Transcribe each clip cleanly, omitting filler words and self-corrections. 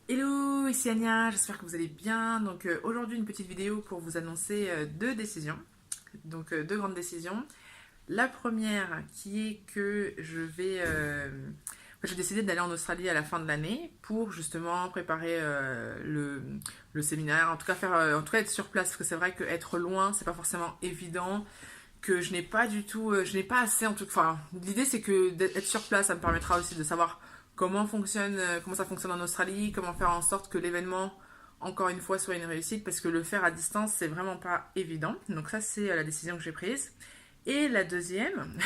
Hello, ici Anya, j'espère que vous allez bien. Donc aujourd'hui une petite vidéo pour vous annoncer deux décisions, donc deux grandes décisions. La première qui est que j'ai décidé d'aller en Australie à la fin de l'année pour justement préparer le séminaire, en tout cas en tout cas être sur place parce que c'est vrai qu'être loin c'est pas forcément évident, que je n'ai pas du tout, je n'ai pas assez en tout cas. Enfin, l'idée c'est que d'être sur place, ça me permettra aussi de savoir comment ça fonctionne en Australie, comment faire en sorte que l'événement, encore une fois, soit une réussite, parce que le faire à distance, c'est vraiment pas évident. Donc ça, c'est la décision que j'ai prise. Et la deuxième,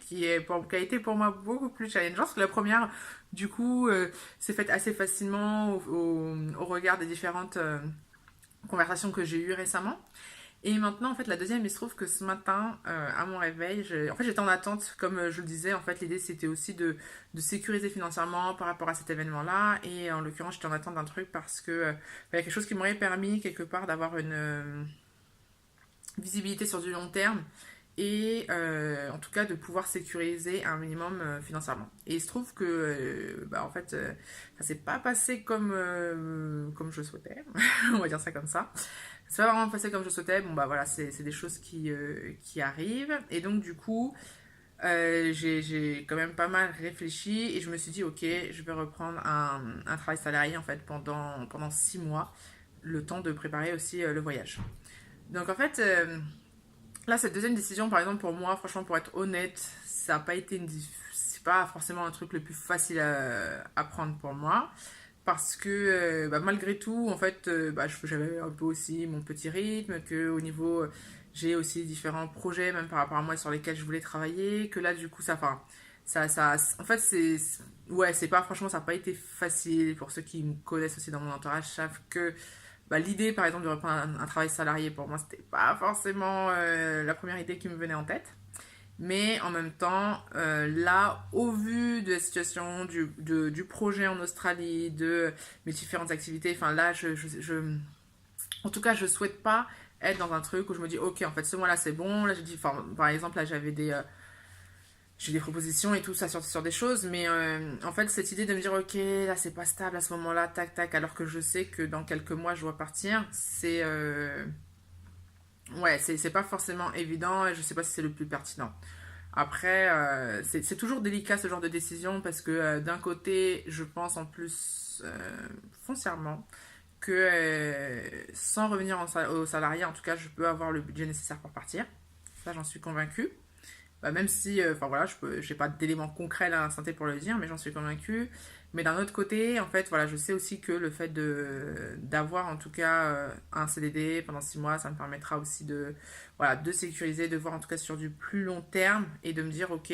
qui a été pour moi beaucoup plus challengeante, parce que la première, du coup, s'est faite assez facilement au regard des différentes conversations que j'ai eues récemment. Et maintenant, en fait, la deuxième, il se trouve que ce matin, à mon réveil, en fait, j'étais en attente, comme je le disais. En fait, l'idée, c'était aussi de sécuriser financièrement par rapport à cet événement-là. Et en l'occurrence, j'étais en attente d'un truc parce que il y a quelque chose qui m'aurait permis, quelque part, d'avoir une visibilité sur du long terme et en tout cas de pouvoir sécuriser un minimum financièrement. Et il se trouve que en fait ça s'est pas passé comme je souhaitais, on va dire ça comme ça. Ça va vraiment passé comme je souhaitais. Bon bah voilà, c'est des choses qui arrivent. Et donc du coup, j'ai quand même pas mal réfléchi et je me suis dit ok, je vais reprendre un travail salarié en fait pendant 6 mois, le temps de préparer aussi le voyage. Donc en fait, là, cette deuxième décision, par exemple, pour moi, franchement, pour être honnête, ça n'a pas été c'est pas forcément un truc le plus facile à prendre pour moi. Parce que malgré tout, en fait, j'avais un peu aussi mon petit rythme, que au niveau, j'ai aussi différents projets, même par rapport à moi, sur lesquels je voulais travailler, que là, du coup, en fait, ouais, c'est pas, franchement, ça n'a pas été facile. Pour ceux qui me connaissent aussi dans mon entourage, savent que l'idée, par exemple, de reprendre un travail salarié, pour moi, c'était pas forcément la première idée qui me venait en tête. Mais en même temps, là, au vu de la situation, du projet en Australie, de mes différentes activités, enfin là, en tout cas, je souhaite pas être dans un truc où je me dis, ok, en fait, ce mois-là, c'est bon. Là, j'ai dit, enfin, par exemple, là, j'ai des propositions et tout ça sur des choses, mais en fait, cette idée de me dire, ok, là, c'est pas stable à ce moment-là, tac, tac, alors que je sais que dans quelques mois, je dois partir, ouais, c'est pas forcément évident et je sais pas si c'est le plus pertinent. Après, c'est toujours délicat ce genre de décision parce que d'un côté, je pense en plus foncièrement que sans revenir au salarié, en tout cas, je peux avoir le budget nécessaire pour partir. Ça, j'en suis convaincue. Même si, enfin voilà, j'ai pas d'éléments concrets là à l'instant T pour le dire, mais j'en suis convaincue. Mais d'un autre côté, en fait, voilà, je sais aussi que le fait d'avoir en tout cas un CDD pendant 6 mois, ça me permettra aussi voilà, de sécuriser, de voir en tout cas sur du plus long terme et de me dire, ok,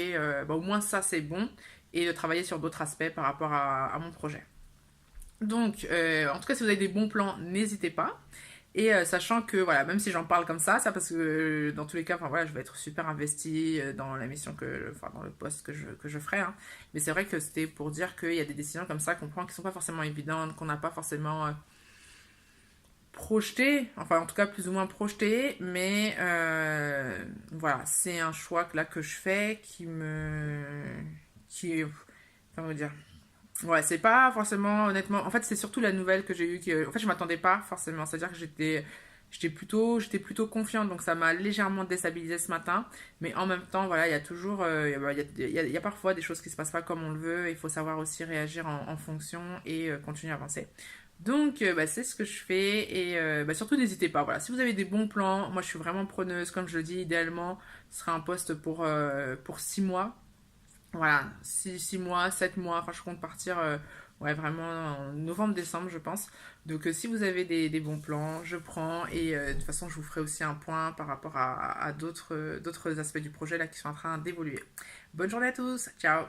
au moins ça c'est bon, et de travailler sur d'autres aspects par rapport à mon projet. Donc, en tout cas, si vous avez des bons plans, n'hésitez pas. Et sachant que, voilà, même si j'en parle comme ça parce que dans tous les cas, enfin voilà, je vais être super investie dans la mission enfin dans le poste que je ferai. Hein. Mais c'est vrai que c'était pour dire qu'il y a des décisions comme ça qu'on prend qui sont pas forcément évidentes, qu'on n'a pas forcément projetées, enfin en tout cas plus ou moins projetées. Mais voilà, c'est un choix que je fais qui, comment dire, ouais, c'est pas forcément, honnêtement. En fait, c'est surtout la nouvelle que j'ai eue. En fait, je m'attendais pas forcément. C'est-à-dire que j'étais plutôt confiante. Donc, ça m'a légèrement déstabilisée ce matin. Mais en même temps, voilà, il y a toujours. Il y a parfois des choses qui se passent pas comme on le veut. Il faut savoir aussi réagir en fonction et continuer à avancer. Donc, c'est ce que je fais. Et surtout, n'hésitez pas. Voilà, si vous avez des bons plans, moi, je suis vraiment preneuse. Comme je le dis, idéalement, ce serait un poste pour 6 mois. Voilà, 6 mois, 7 mois, enfin je compte partir ouais, vraiment en novembre-décembre je pense. Donc si vous avez des bons plans, je prends et de toute façon je vous ferai aussi un point par rapport à d'autres aspects du projet là qui sont en train d'évoluer. Bonne journée à tous, ciao.